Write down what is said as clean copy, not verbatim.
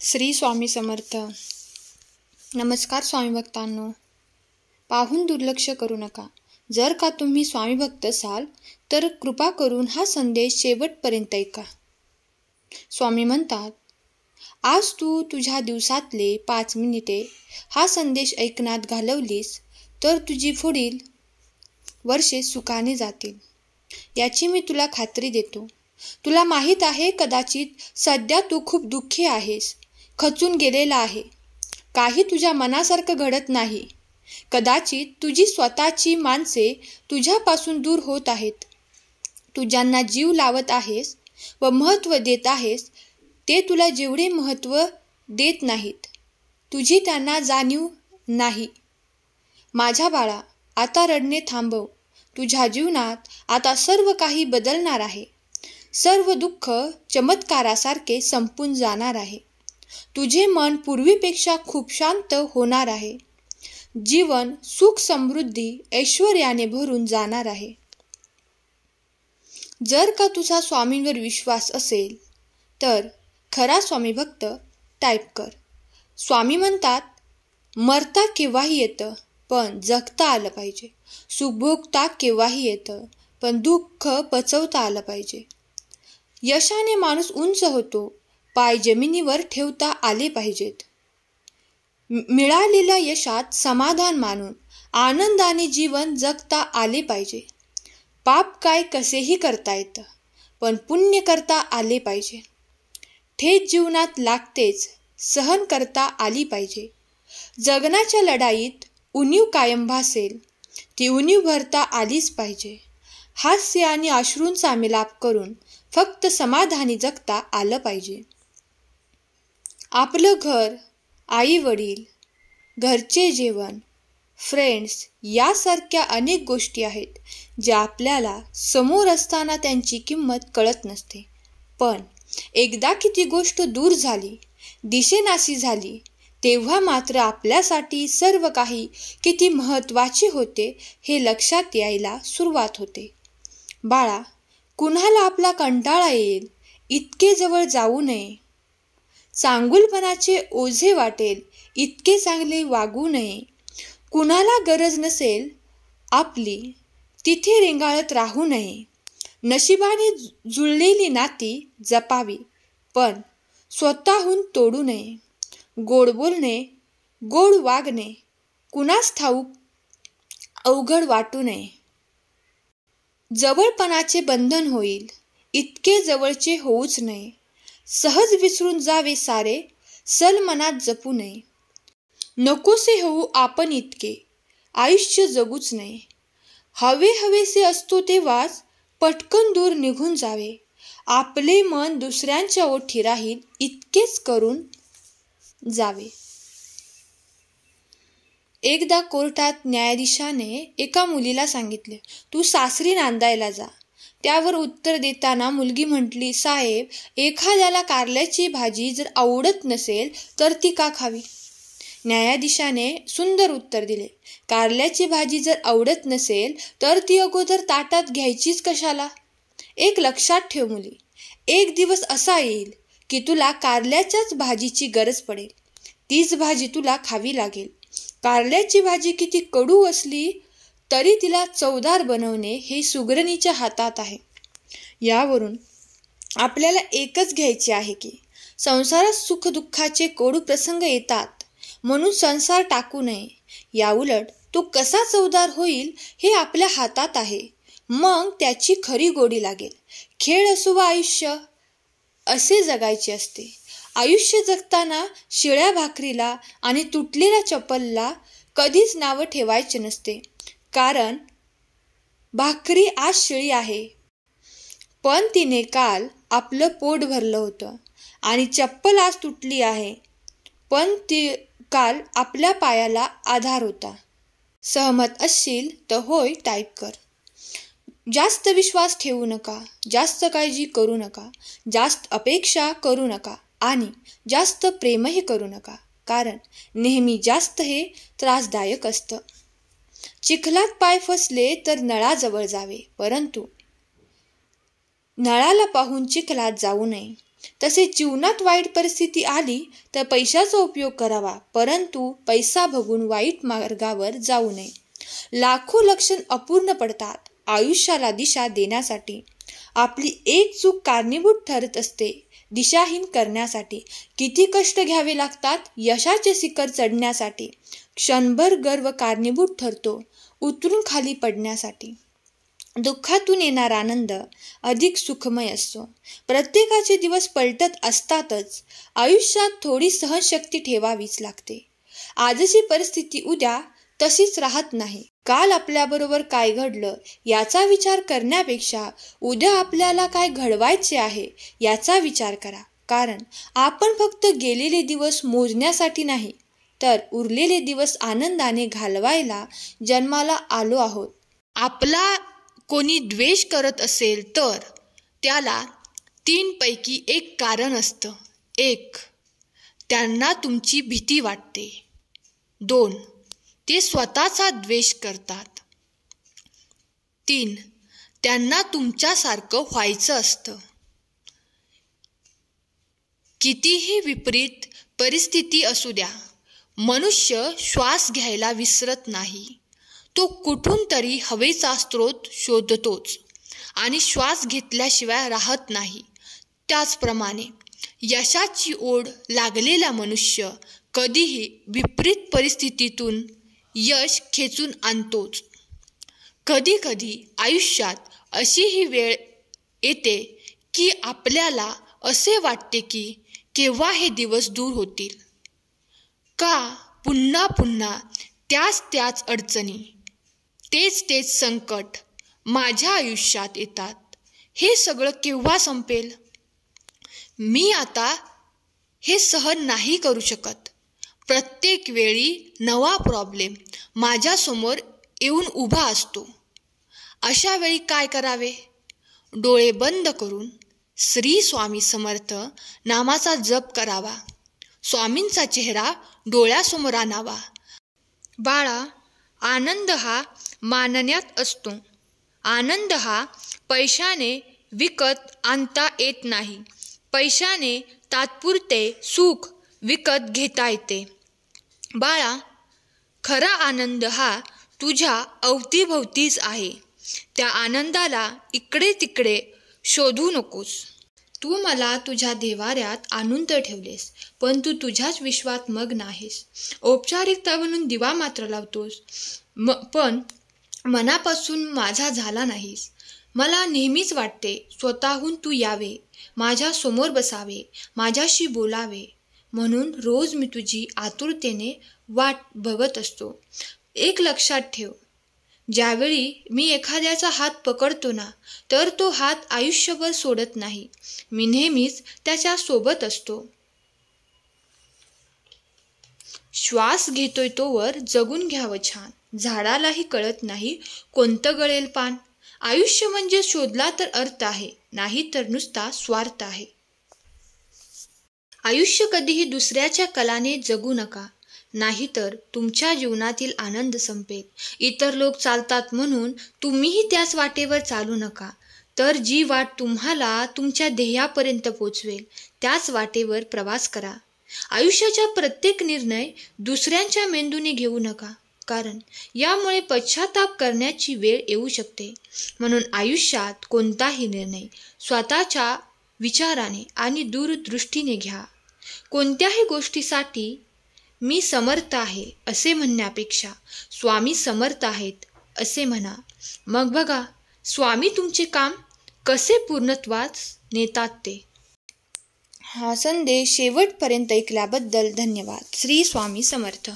श्री स्वामी समर्थ. नमस्कार स्वामी भक्तांनो. पाहून दुर्लक्ष करू नका. जर का तुम्ही स्वामी भक्त असाल तर कृपा करून हा संदेश शेवटपर्यंत ऐका. स्वामी म्हणतात, आज तू तुझ्या दिवसातले 5 मिनिटे हा संदेश ऐकण्यात घालवलीस तर तुझी पुढील वर्षे सुखाने जातील, याची मी तुला खात्री देतो. तुला माहीत आहे, कदाचित सध्या तू खूप दुःखी आहेस, खचून गेलेला आहे. काही तुझ्या मनासारखं घडत नाही. कदाचित तुझी स्वतःची माणसे तुझ्यापासून दूर होत आहेत. तू ज्यांना जीव लावत आहेस व महत्त्व देत आहेस ते तुला जेवढे महत्त्व देत नाहीत. तुझी त्यांना जाणीव नाही. माझ्या बाळा, आता रडणे थांबव. तुझ्या जीवनात आता सर्व काही बदलणार आहे. सर्व दुःख चमत्कारासारखे संपून जाणार आहे. तुझे मन पूर्वीपेक्षा खूप शांत होणार आहे. जीवन सुख, समृद्धी, ऐश्वर्याने भरून जाणार आहे. जर का तुझा स्वामींवर विश्वास असेल तर खरा स्वामी भक्त टाईप कर. स्वामी म्हणतात, मरता केव्हाही येतं पण जगता आलं पाहिजे. सुख भोगता केव्हाही येतं पण दुःख पचवता आलं पाहिजे. यशाने माणूस उंच होतो, पाय जमिनीवर ठेवता आले पाहिजेत. मिळालेल्या यशात समाधान मानून आनंदाने जीवन जगता आले पाहिजे. पाप काय कसेही करता येतं पण पुण्य करता आले पाहिजे. ठेच जीवनात लागतेच, सहन करता आली पाहिजे. जगण्याच्या लढाईत उणीव कायम भासेल, ती उणीव भरता आलीच पाहिजे. हास्य आणि अश्रूंचा मिलाप करून फक्त समाधानी जगता आलं पाहिजे. आपलं घर, आई वडील, घरचे जेवण, फ्रेंड्स यासारख्या अनेक गोष्टी आहेत ज्या आपल्याला समोर असताना त्यांची किंमत कळत नसते. पण एकदा की ती गोष्ट दूर झाली, दिसेनाशी झाली, तेव्हा मात्र आपल्यासाठी सर्व काही किती महत्त्वाचे होते हे लक्षात यायला सुरुवात होते. बाळा, कुणाला आपला कंटाळा येईल इतके जवळ जाऊ नये. चांगुलपणाचे ओझे वाटेल इतके चांगले वागू नये. कुणाला गरज नसेल आपली तिथे रेंगाळत राहू नये. नशिबाने जुळलेली नाती जपावी पण स्वतःहून तोडू नये. गोड बोलणे, गोड वागणे कुणास ठाऊक अवघड वाटू नये. जवळपणाचे बंधन होईल इतके जवळचे होऊच नये. सहज विसरून जावे सारे, सल मनात जपू नये. नकोसे होऊ आपण इतके, आयुष्य जगूच नये. हवे हवेसे असतो तेव्हाच पटकन दूर निघून जावे. आपले मन दुसऱ्यांच्या ओठी राहील इतकेच करून जावे. एकदा कोर्टात न्यायाधीशाने एका मुलीला सांगितले, तू सासरी नांदायला जा. त्यावर उत्तर देताना मुलगी म्हटली, साहेब, एखाद्याला कारल्याची भाजी जर आवडत नसेल तर ती का खावी? न्यायाधीशाने सुंदर उत्तर दिले, कारल्याची भाजी जर आवडत नसेल तर ती अगोदर ताटात घ्यायचीच कशाला? एक लक्षात ठेव मुली, एक दिवस असा येईल की तुला कारल्याच्याच भाजीची गरज पडेल. तीच भाजी तुला खावी लागेल. कारल्याची भाजी किती कडू असली तरी तिला चवदार बनवणे हे सुगरणीच्या हातात आहे. यावरून आपल्याला एकच घ्यायचे आहे की संसारात सुखदुःखाचे कडू प्रसंग येतात म्हणून संसार टाकू नये. याउलट तो कसा चवदार होईल हे आपल्या हातात आहे. मग त्याची खरी गोडी लागेल. खेळ असो वा आयुष्य, असे जगायचे असते. आयुष्य जगताना शिळ्या भाकरीला आणि तुटलेल्या चप्पलला कधीच नावं ठेवायचे नसते. कारण भाकरी आज शिळी आहे पण तिने काल आपलं पोट भरलं होतं आणि चप्पल आज तुटली आहे पण ती काल आपल्या पायाला आधार होता. सहमत असशील तर होय टाईप कर. जास्त विश्वास ठेवू नका, जास्त काळजी करू नका, जास्त अपेक्षा करू नका आणि जास्त प्रेमही करू नका. कारण नेहमी जास्त हे त्रासदायक असतं. चिखलात पाय फसले तर नळाजवळ जावे, परंतु नळाला पाहून चिखलात जाऊ नये. तसेच जीवनात वाईट परिस्थिती आली तर पैशाचा उपयोग करावा, परंतु पैसा बघून वाईट मार्गावर जाऊ नये. लाखो लक्षण अपूर्ण पडतात. आयुष्याला दिशा देण्यासाठी आपली एक चूक कारणीभूत ठरत असते. दिशाहीन करण्यासाठी किती कष्ट घ्यावे लागतात. यशाचे शिखर चढण्यासाठी क्षणभर गर्व कारणीभूत ठरतो उतरून खाली पडण्यासाठी. दुःखातून येणारा आनंद अधिक सुखमय असतो. प्रत्येकाचे दिवस पलटत असतातच. आयुष्यात थोडी सहनशक्ती ठेवावीच लागते. आजची परिस्थिती उद्या तशीच राहत नाही. काल आपल्याबरोबर काय घडलं याचा विचार करण्यापेक्षा उद्या आपल्याला काय घडवायचे आहे याचा विचार करा. कारण आपण फक्त गेलेले दिवस मोजण्यासाठी नाही, तर उरलेले दिवस आनंदाने घालवायला जन्माला आलो आहोत. आपला कोणी द्वेष करत असेल तर त्याला 3 पैकी 1 कारण असतं. 1. त्यांना तुमची भीती वाटते. 2. ते स्वतःचा द्वेष करतात. 3. त्यांना तुमच्यासारखं व्हायचं असतं. कितीही विपरीत परिस्थिती असू द्या, मनुष्य श्वास घ्यायला विसरत नाही. तो कुठून तरी हवेचा स्रोत शोधतोच आणि श्वास घेतल्याशिवाय राहत नाही. त्याचप्रमाणे यशाची ओढ लागलेला मनुष्य कधीही विपरीत परिस्थितीतून यश खेचून आणतोच. कधी कधी आयुष्यात अशीही वेळ येते की आपल्याला असे वाटते की केव्हा हे दिवस दूर होतील. का पुन्हा पुन्हा त्याच अडचणी, तेच संकट माझ्या आयुष्यात येतात. हे सगळं केव्हा संपेल. मी आता हे सहन नाही करू शकत. प्रत्येक वेळी नवा प्रॉब्लेम माझ्यासमोर येऊन उभा असतो. अशा वेळी काय करावे. डोळे बंद करून श्री स्वामी समर्थ नामाचा जप करावा. स्वामींचा चेहरा डोळ्यासमोर आणावा. बाळा, आनंद हा मानण्यात असतो. आनंद हा पैशाने विकत आणता येत नाही. पैशाने तात्पुरते सुख विकत घेता येते. बाळा, खरा आनंद हा तुझ्या अवतीभवतीच आहे. त्या आनंदाला इकडे तिकडे शोधू नकोस. तू मला तुझ्या देवाऱ्यात आणून तर ठेवलेस, पण तू तुझ्याच विश्वात मग्न आहेस. औपचारिकता म्हणून दिवा मात्र लावतोस, पण मनापासून माझा झाला नाहीस. मला नेहमीच वाटते स्वतःहून तू यावे, माझ्या समोर बसावे, माझ्याशी बोलावे. म्हणून रोज मी तुझी आतुरतेने वाट बघत असतो. एक लक्षात ठेव, ज्यावेळी मी एखाद्याचा हात पकडतो ना, तर तो हात आयुष्यभर सोडत नाही. मी नेहमीच त्याच्या सोबत असतो. श्वास घेतोय तोवर जगून घ्यावं छान. झाडालाही कळत नाही कोणतं गळेल पान. आयुष्य म्हणजे शोधला तर अर्थ आहे, नाही तर नुसता स्वार्थ आहे. आयुष्य कधीही दुसऱ्याच्या कलाने जगू नका, नाहीतर तुमच्या जीवनातील आनंद संपेल. इतर लोक चालतात म्हणून तुम्हीही त्याच वाटेवर चालू नका, तर जी वाट तुम्हाला तुमच्या ध्येयापर्यंत पोचवेल त्याच वाटेवर प्रवास करा. आयुष्याचा प्रत्येक निर्णय दुसऱ्यांच्या मेंदूने घेऊ नका, कारण यामुळे पश्चाताप करण्याची वेळ येऊ शकते. म्हणून आयुष्यात कोणताही निर्णय स्वतःच्या विचाराने आणि दूरदृष्टीने घ्या. कोणत्याही गोष्टीसाठी मी समर्थ आहे असे म्हणण्यापेक्षा स्वामी समर्थ आहेत असे म्हणा. मग बघा स्वामी तुमचे काम कसे पूर्णत्वास नेतात ते. हा संदेश शेवटपर्यंत ऐकल्याबद्दल धन्यवाद. श्री स्वामी समर्थ.